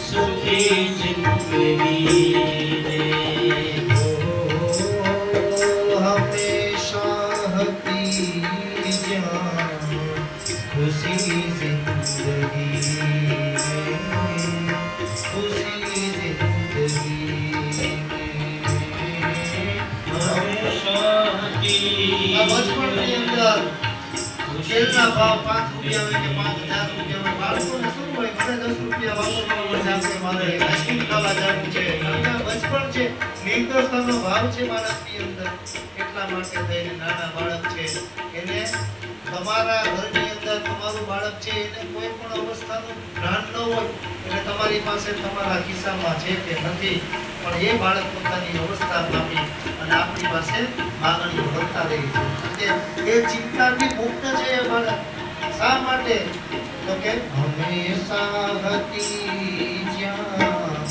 सुखी जिंदगी हमेशा हती खुशी जिंदगी खुशी जिंदगी हमेशा की बचपन के अंदर खेलना भाव 5 रुपया में के 5000 रुपया में बाળકોને શું હોય મને 10 રૂપિયા વાપરવા મળે આપણે મારે આઈસ્ક્રીમ ખાવા જવું છે અને બચપન છે નિર્દોષતાનો ભાવ છે બાળકની અંદર એટલા માટે થઈને નાના બાળક છે એને તમારા ઘરની અંદર તમારું બાળક છે એને કોઈ પણ અવસ્થાનું જ્ઞાન ન હોય એટલે તમારી પાસે તમારા ખિસ્સામાં છે કે નથી પણ એ બાળક પોતાની અવસ્થા માપી અને આપણી પાસે માંગણીઓ કરતા રહી છે એ ચિંતાથી મુક્ત છે એ બાળક શા માટે તો કે હંમેશા હતી જ્યાં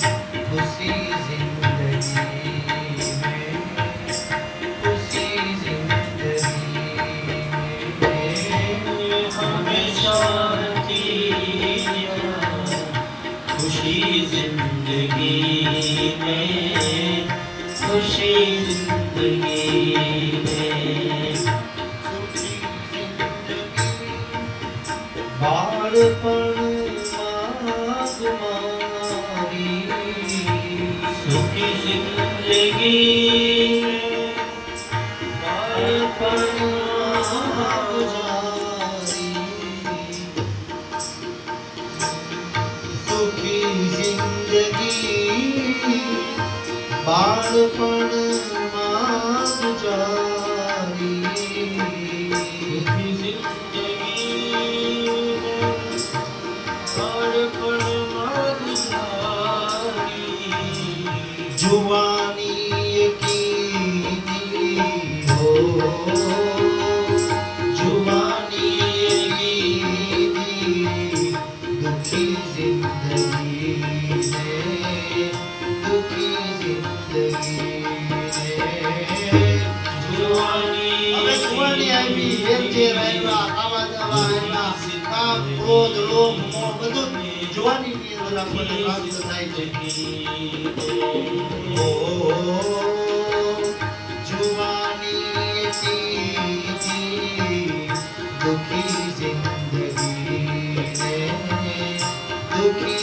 ખુશી જિંદગી में खुशी जिंदगी में हमेशा की खुशी जिंदगी में खुशी जिंदगी में बाळपण मागमारी सुखी जिंदगी बाळपण मागजारी सुखी जिंदगी बाळपण मागजारी सुखी जिंदगी बाळपण मागजारी जुवानी की दी हो जुवानी की दी दुखी जिंदगी में दुखी जिंदगी में जुवानी હવે જુવાની આવી વેરજે આવ્યા આવા દવા આવ્યા કામ ક્રોધ લોભ મોહ બધું જુવાનીની અંદર આપણને પ્રાપ્ત થાય છે ओ जुवानी की दुखी जिंदगी ने दुखी